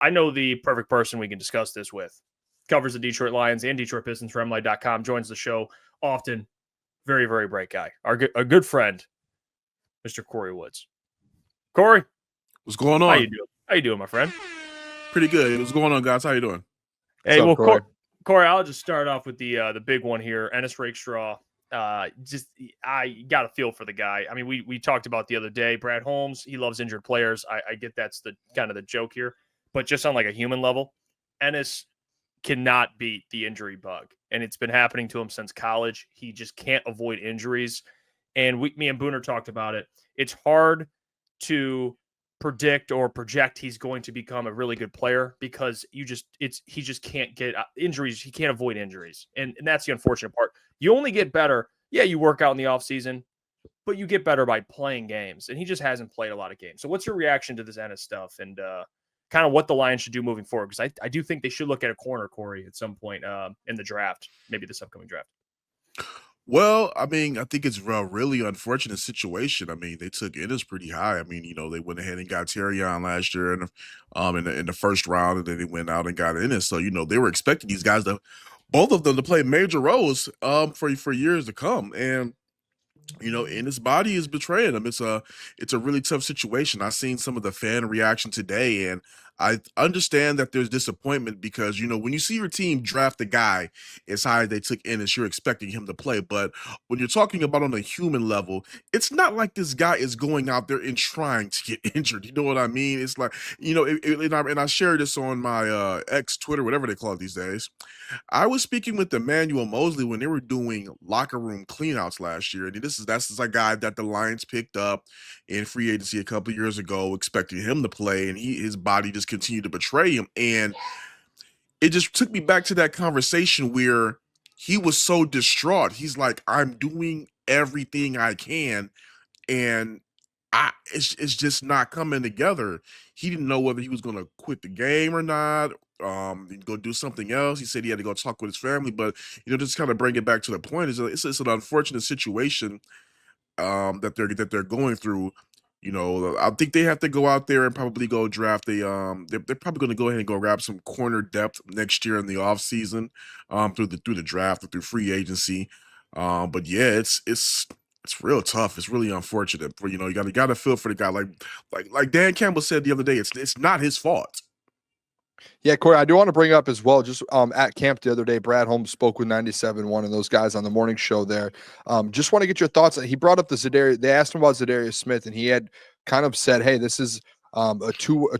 I know the perfect person we can discuss this with. Covers the Detroit Lions and Detroit Pistons for MLA.com, joins the show often. Very, very bright guy. Our good friend, Mr. Kory Woods. Kory, what's going on? How you doing? How you doing, my friend? Pretty good. What's going on, guys? How you doing? Hey, well, Kory, I'll just start off with the big one here. Ennis Rakestraw. I got a feel for the guy. I mean, we talked about the other day. Brad Holmes, he loves injured players. I get that's the kind of the joke here, but just on like a human level, Ennis cannot beat the injury bug, and it's been happening to him since college. He just can't avoid injuries, and me and Booner talked about it. It's hard to predict or project he's going to become a really good player because he just can't get injuries. He can't avoid injuries, and that's the unfortunate part. You only get better. Yeah, you work out in the offseason, but you get better by playing games, and he just hasn't played a lot of games. So what's your reaction to this Ennis stuff and kind of what the Lions should do moving forward? Because I do think they should look at a corner, Kory, at some point in the draft, maybe this upcoming draft. Well, I mean, I think it's a really unfortunate situation. I mean, they took Ennis pretty high. I mean, they went ahead and got Terrion last year in the first round, and then they went out and got Ennis. So, they were expecting these guys both of them to play major roles for years to come. And Ennis' body is betraying him. It's a really tough situation. I've seen some of the fan reaction today, and I understand that there's disappointment because, when you see your team draft a guy as high as they took Ennis, you're expecting him to play. But when you're talking about on a human level, it's not like this guy is going out there and trying to get injured. You know what I mean? It's like, and I shared this on my X, Twitter, whatever they call it these days. I was speaking with Emmanuel Mosley when they were doing locker room cleanouts last year. And that's a guy that the Lions picked up in free agency a couple of years ago, expecting him to play, and his body just continued to betray him. And it just took me back to that conversation where he was so distraught. He's like, I'm doing everything I can, and it's just not coming together. He didn't know whether he was going to quit the game or not. Go do something else. He said he had to go talk with his family, but just kind of bring it back to the point is it's an unfortunate situation that they're going through. I think they have to go out there and probably go draft they're probably going to go ahead and go grab some corner depth next year in the offseason, through the draft or through free agency. But yeah, it's real tough. It's really unfortunate. For you got to feel for the guy. Like Dan Campbell said the other day, it's not his fault. Yeah, Kory, I do want to bring up as well, just at camp the other day, Brad Holmes spoke with 97.1 and those guys on the morning show there. Just want to get your thoughts. He brought up they asked him about Zadarius Smith, and he had kind of said, hey, this is a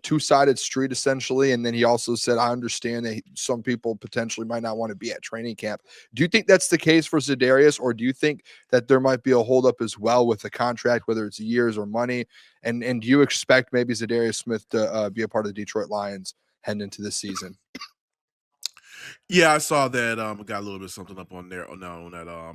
two-sided street essentially. And then he also said, I understand that some people potentially might not want to be at training camp. Do you think that's the case for Zadarius, or do you think that there might be a holdup as well with the contract, whether it's years or money? And do you expect maybe Zadarius Smith to be a part of the Detroit Lions heading into this season? Yeah, I saw that. Got a little bit of something up on there on that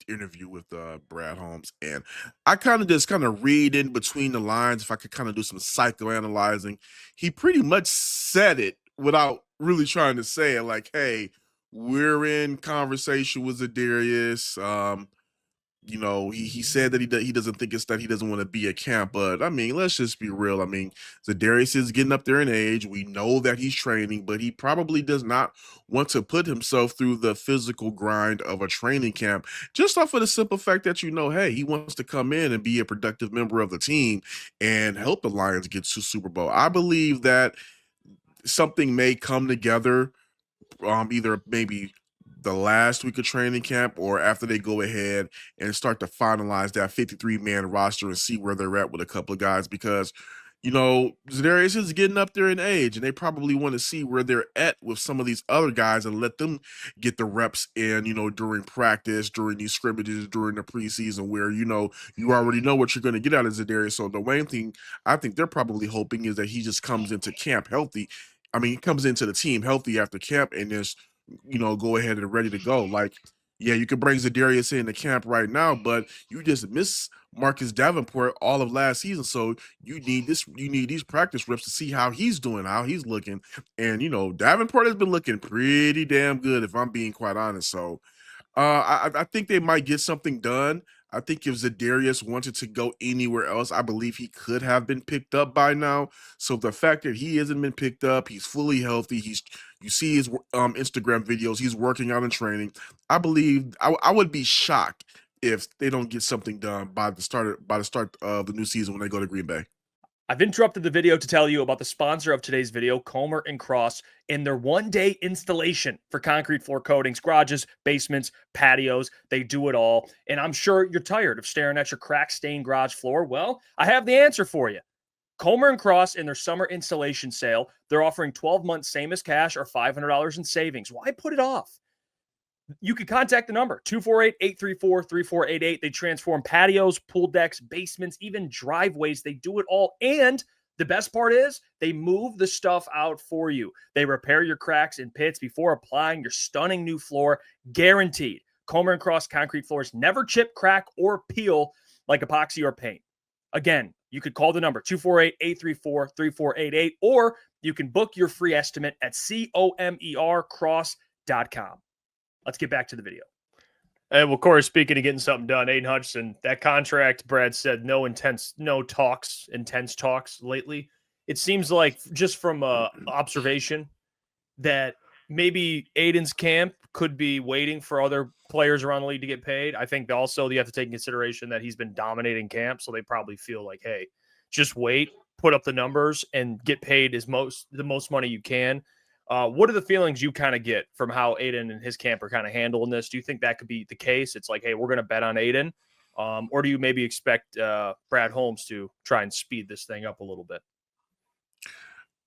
interview with Brad Holmes, and I kind of read in between the lines. If I could kind of do some psychoanalyzing, he pretty much said it without really trying to say it. Like, hey, we're in conversation with Zadarius. He said that he doesn't think it's that he doesn't want to be at camp, but I mean, let's just be real. I mean, Zadarius is getting up there in age. We know that he's training, but he probably does not want to put himself through the physical grind of a training camp, just off of the simple fact that, hey, he wants to come in and be a productive member of the team and help the Lions get to Super Bowl. I believe that something may come together, either maybe the last week of training camp or after they go ahead and start to finalize that 53-man roster and see where they're at with a couple of guys, because Zadarius is getting up there in age, and they probably want to see where they're at with some of these other guys and let them get the reps in, during practice, during these scrimmages, during the preseason, where, you already know what you're going to get out of Zadarius. So the main thing I think they're probably hoping is that he just comes into camp healthy. I mean, he comes into the team healthy after camp and just go ahead and ready to go. Like, yeah, you can bring Zadarius in the camp right now, but you just miss Marcus Davenport all of last season. So you need these practice reps to see how he's doing, how he's looking. And, Davenport has been looking pretty damn good, if I'm being quite honest. So I think they might get something done. I think if Zadarius wanted to go anywhere else, I believe he could have been picked up by now. So the fact that he hasn't been picked up, he's fully healthy. You see his Instagram videos, he's working out and training. I believe I would be shocked if they don't get something done by the start of the new season when they go to Green Bay. I've interrupted the video to tell you about the sponsor of today's video, Comer and Cross, and their one-day installation for concrete floor coatings, garages, basements, patios. They do it all. And I'm sure you're tired of staring at your crack-stained garage floor. Well, I have the answer for you. Comer and Cross in their summer installation sale, they're offering 12 months same as cash or $500 in savings. Why put it off? You can contact the number 248-834-3488. They transform patios, pool decks, basements, even driveways. They do it all. And the best part is they move the stuff out for you. They repair your cracks and pits before applying your stunning new floor, guaranteed. Comer and Cross concrete floors never chip, crack, or peel like epoxy or paint. Again, you could call the number 248-834-3488, or you can book your free estimate at comercross.com. Let's get back to the video. And well, Kory, speaking of getting something done, Aidan Hutchinson, that contract, Brad said no intense talks lately. It seems like just from observation that maybe Aidan's camp could be waiting for other players around the league to get paid. I think also you have to take in consideration that he's been dominating camp, so they probably feel like, hey, just wait, put up the numbers, and get paid the most money you can. What are the feelings you kind of get from how Aidan and his camp are kind of handling this? Do you think that could be the case? It's like, hey, we're going to bet on Aidan. Or do you maybe expect Brad Holmes to try and speed this thing up a little bit?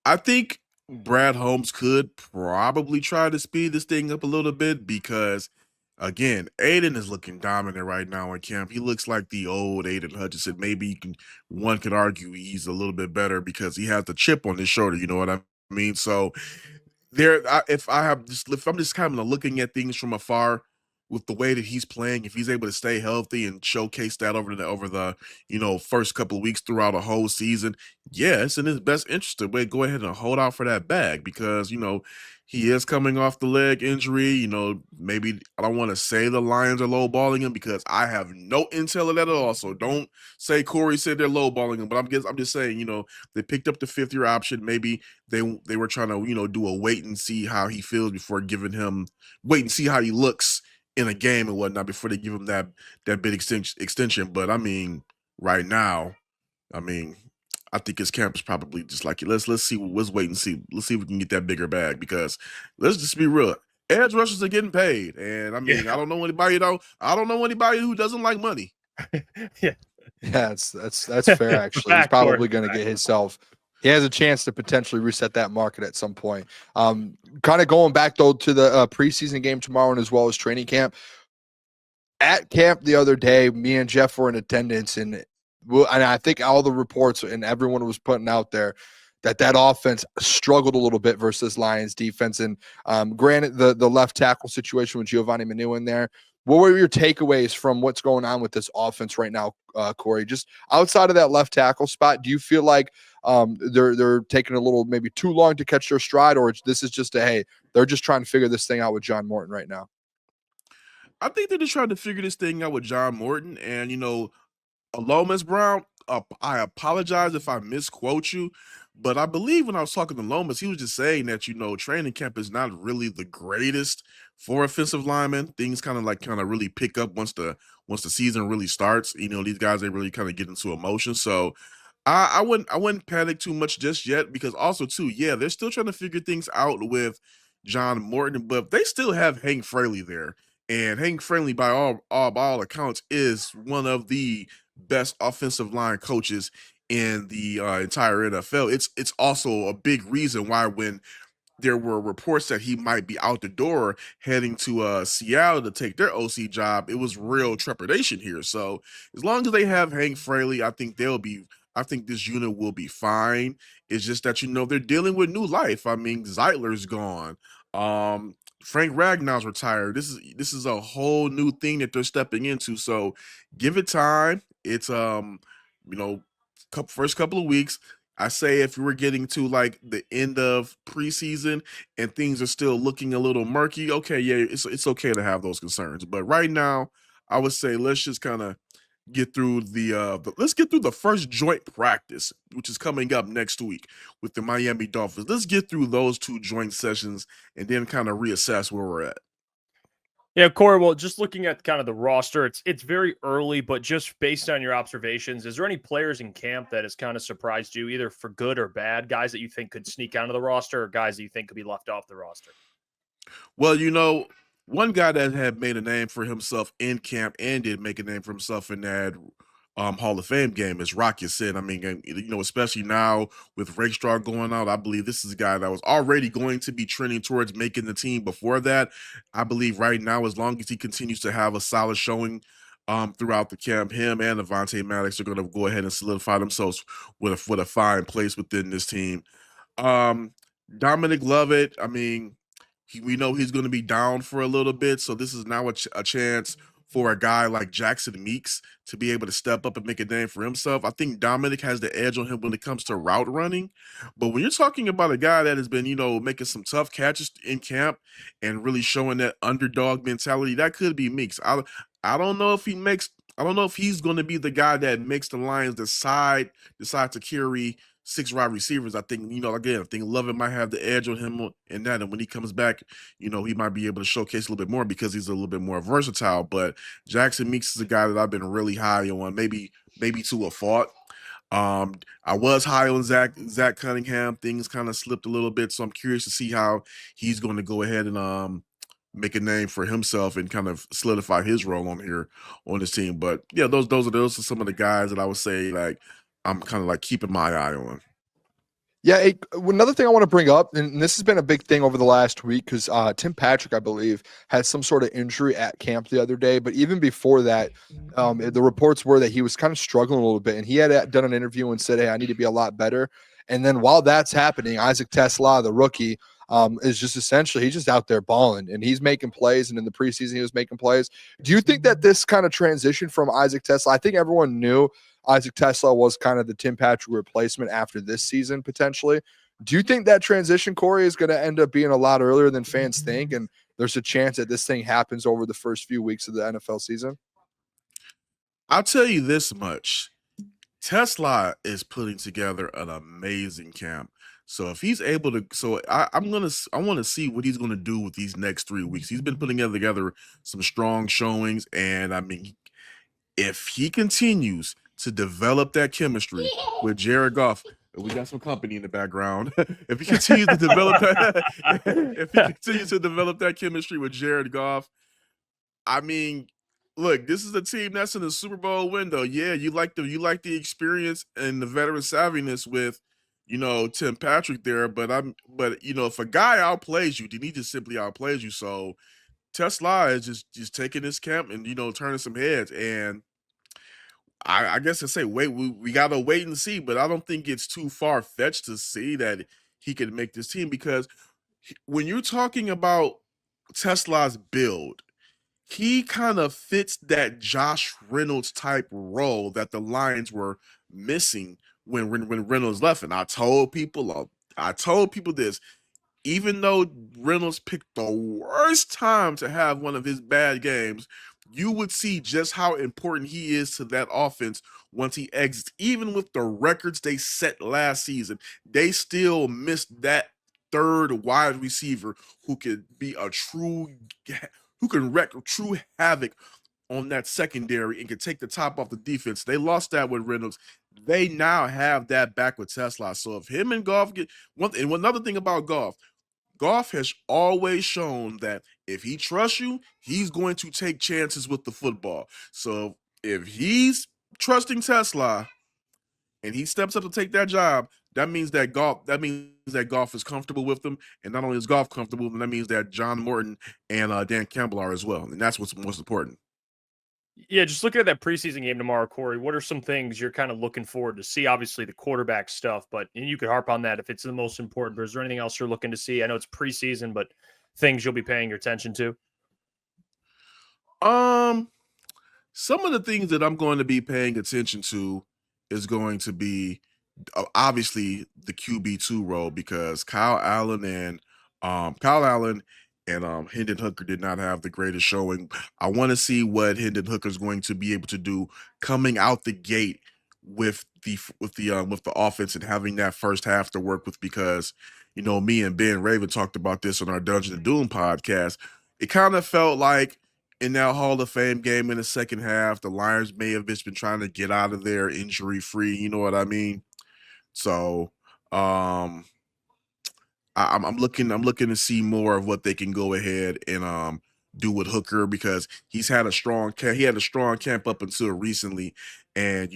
I think Brad Holmes could probably try to speed this thing up a little bit because, again, Aidan is looking dominant right now in camp. He looks like the old Aidan Hutchinson. Maybe one could argue he's a little bit better because he has the chip on his shoulder. You know what I mean? So if I'm just kind of looking at things from afar with the way that he's playing, if he's able to stay healthy and showcase that over the first couple of weeks throughout a whole season, yeah, it's in his best interest to go ahead and hold out for that bag because he is coming off the leg injury. Maybe I don't want to say the Lions are lowballing him because I have no intel of that at all. So don't say Kory said they're lowballing him, but I'm just saying, they picked up the 5th-year option. Maybe they were trying to, do a wait and see how he feels before wait and see how he looks in a game and whatnot before they give him that big extension. But I mean, right now, I think his camp is probably just like, let's wait and see. Let's see if we can get that bigger bag because let's just be real. Edge rushers are getting paid. And I mean, I don't know anybody who doesn't like money. Yeah, that's fair actually. He's probably going to get himself. He has a chance to potentially reset that market at some point. Kind of going back though to the preseason game tomorrow and as well as training camp. At camp the other day, me and Jeff were in attendance, and I think all the reports and everyone was putting out there that offense struggled a little bit versus Lions defense. And granted, the left tackle situation with Giovanni Manu in there. What were your takeaways from what's going on with this offense right now, Kory? Just outside of that left tackle spot, do you feel like they're taking a little maybe too long to catch their stride, or this is just hey, they're just trying to figure this thing out with John Morton right now? I think they're just trying to figure this thing out with John Morton. And, Lomas Brown, I apologize if I misquote you, but I believe when I was talking to Lomas, he was just saying that, training camp is not really the greatest for offensive linemen. Things kind of really pick up once the season really starts. These guys, they really kind of get into emotion. So I wouldn't panic too much just yet because also too, yeah, they're still trying to figure things out with John Morton, but they still have Hank Fraley there. And Hank Fraley, by all accounts, is one of the best offensive line coaches in the entire NFL. It's also a big reason why when there were reports that he might be out the door heading to Seattle to take their OC job, it was real trepidation here. So as long as they have Hank Fraley, I think this unit will be fine. It's just that they're dealing with new life. I mean, Zeitler's gone. Frank Ragnar's retired. This is a whole new thing that they're stepping into. So give it time. It's first couple of weeks. I say if we're getting to like the end of preseason and things are still looking a little murky, okay, yeah, it's okay to have those concerns. But right now, I would say let's just kind of get through let's get through the first joint practice, which is coming up next week with the Miami Dolphins. Let's get through those 2 joint sessions and then kind of reassess where we're at. Yeah, Kory, well, just looking at kind of the roster, it's very early, but just based on your observations, is there any players in camp that has kind of surprised you, either for good or bad, guys that you think could sneak onto the roster or guys that you think could be left off the roster? Well, one guy that had made a name for himself in camp and did make a name for himself in that Hall of Fame game is Rocky Sin. I mean, and, especially now with Rakestraw going out, I believe this is a guy that was already going to be trending towards making the team before that. I believe right now, as long as he continues to have a solid showing throughout the camp, him and Avonte Maddox are going to go ahead and solidify themselves with a fine place within this team. Um, Dominic Lovett, I mean, we know he's going to be down for a little bit, so this is now a chance for a guy like Jackson Meeks to be able to step up and make a name for himself. I think Dominic has the edge on him when it comes to route running, but when you're talking about a guy that has been, making some tough catches in camp and really showing that underdog mentality, that could be Meeks. I don't know if I don't know if he's going to be the guy that makes the Lions decide to carry 6 wide receivers. I think, again, I think Lovett might have the edge on him in that. And when he comes back, he might be able to showcase a little bit more because he's a little bit more versatile. But Jackson Meeks is a guy that I've been really high on, maybe to a fault. I was high on Zach Cunningham. Things kind of slipped a little bit, so I'm curious to see how he's going to go ahead and make a name for himself and kind of solidify his role on this team. But yeah, those are some of the guys that I would say like I'm kind of like keeping my eye on. Yeah, another thing I want to bring up, and this has been a big thing over the last week because Tim Patrick, I believe, had some sort of injury at camp the other day. But even before that, the reports were that he was kind of struggling a little bit, and he had done an interview and said, "Hey, I need to be a lot better." And then while that's happening, Isaac Tesla, the rookie, is just essentially he's just out there balling, and he's making plays. And in the preseason, he was making plays. Do you think that this kind of transition from Isaac Tesla? I think everyone knew Isaac Tesla was kind of the Tim Patrick replacement after this season, potentially. Do you think that transition, Kory, is going to end up being a lot earlier than fans think? And there's a chance that this thing happens over the first few weeks of the NFL season? I'll tell you this much. Tesla is putting together an amazing camp. So if he's able to, I want to see what he's going to do with these next 3 weeks. He's been putting together some strong showings, and I mean, if he continues to develop that chemistry with Jared Goff, we got some company in the background. If he continues to develop that chemistry with Jared Goff, I mean, look, this is a team that's in the Super Bowl window. Yeah, you like the experience and the veteran savviness with, Tim Patrick there, but if a guy outplays you, then he just simply outplays you. So Tesla is just taking this camp and turning some heads. And I guess I say wait, we gotta wait and see, but I don't think it's too far fetched to see that he could make this team because when you're talking about Tesla's build, he kind of fits that Josh Reynolds type role that the Lions were missing when Reynolds left. And I told people this. Even though Reynolds picked the worst time to have one of his bad games, you would see just how important he is to that offense once he exits. Even with the records they set last season, they still missed that third wide receiver who could be who can wreak true havoc on that secondary and can take the top off the defense. They lost that with Reynolds. They now have that back with Tesla. So if him and Goff another thing about Goff has always shown that if he trusts you, he's going to take chances with the football. So if he's trusting Tesla and he steps up to take that job, that means that Goff is comfortable with them. And not only is Goff comfortable, but that means that John Morton and Dan Campbell are as well. And that's what's most important. Yeah, just looking at that preseason game tomorrow, Kory, what are some things you're kind of looking forward to see? Obviously, the quarterback stuff, but and you could harp on that if it's the most important. But is there anything else you're looking to see? I know it's preseason, but things you'll be paying your attention to? Some of the things that I'm going to be paying attention to is going to be obviously the QB2 role because Kyle Allen and Hendon Hooker did not have the greatest showing. I want to see what Hendon Hooker is going to be able to do coming out the gate with the offense and having that first half to work with, because me and Ben Raven talked about this on our Dungeon and Doom podcast. It kind of felt like in that Hall of Fame game in the second half, the Lions may have just been trying to get out of there injury free. You know what I mean? So I'm looking to see more of what they can go ahead and do with Hooker, because he had a strong camp up until recently, and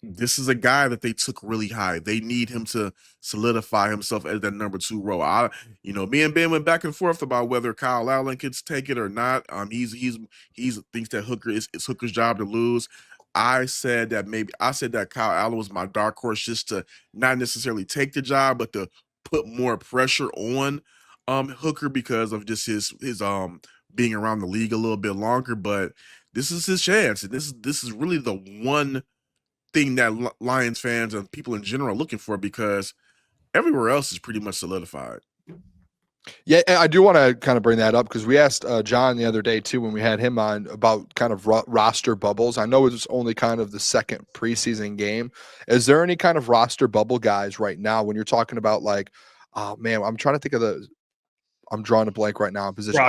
this is a guy that they took really high. They need him to solidify himself as that number 2 role. Me and Ben went back and forth about whether Kyle Allen could take it or not. He's thinks that Hooker is Hooker's job to lose. I said that Kyle Allen was my dark horse, just to not necessarily take the job, but to put more pressure on Hooker because of just his being around the league a little bit longer. But this is his chance, and this is really the one thing that Lions fans and people in general are looking for, because everywhere else is pretty much solidified. Yeah, and I do want to kind of bring that up, because we asked John the other day too, when we had him on, about kind of roster bubbles. I know it's only kind of the second preseason game. Is there any kind of roster bubble guys right now when you're talking about, like, oh man, I'm trying to think of I'm drawing a blank right now in position.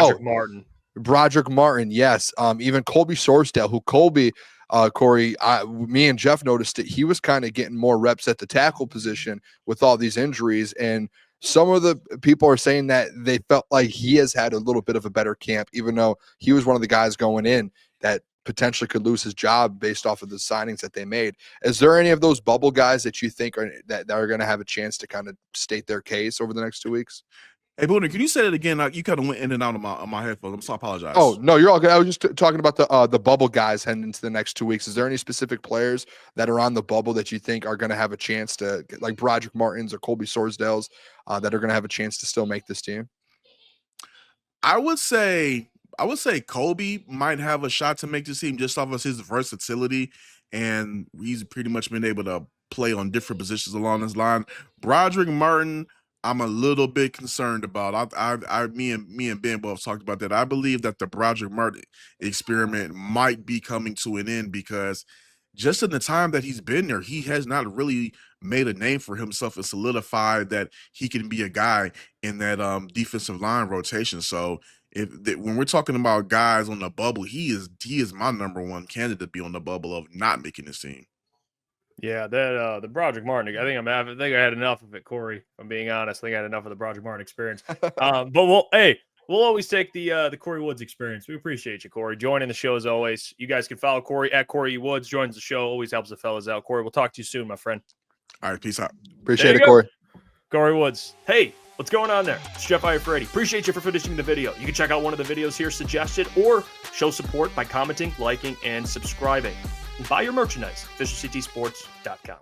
Broderick Martin, yes. Even Colby Sorsdale, who Kory, me and Jeff noticed that he was kind of getting more reps at the tackle position with all these injuries. And some of the people are saying that they felt like he has had a little bit of a better camp, even though he was one of the guys going in that potentially could lose his job based off of the signings that they made. Is there any of those bubble guys that you think are going to have a chance to kind of state their case over the next 2 weeks? Hey, Booner, can you say that again? You kind of went in and out of my headphones. I apologize. Oh, no, you're all good. I was just talking about the bubble guys heading into the next 2 weeks. Is there any specific players that are on the bubble that you think are going to have a chance to, like Broderick Martins or Colby Sorsdales, that are going to have a chance to still make this team? I would say Colby might have a shot to make this team just off of his versatility, and he's pretty much been able to play on different positions along this line. Broderick Martin, I'm a little bit concerned about. Me and Ben both talked about that. I believe that the Broderick Martin experiment might be coming to an end, because just in the time that he's been there, he has not really made a name for himself and solidified that he can be a guy in that defensive line rotation. So when we're talking about guys on the bubble, he is my number 1 candidate to be on the bubble of not making this team. Yeah, that the Broderick Martin. I think I had enough of it, Kory. If I'm being honest, I think I had enough of the Broderick Martin experience. But we'll always take the Kory Woods experience. We appreciate you, Kory, joining the show as always. You guys can follow Kory at Kory Woods. Joins the show, always helps the fellas out. Kory, we'll talk to you soon, my friend. All right, peace out. Appreciate it, Kory. Kory Woods. Hey, what's going on there? It's Jeff Iafrate. Appreciate you for finishing the video. You can check out one of the videos here suggested, or show support by commenting, liking, and subscribing. And buy your merchandise, FisherCTSports.com.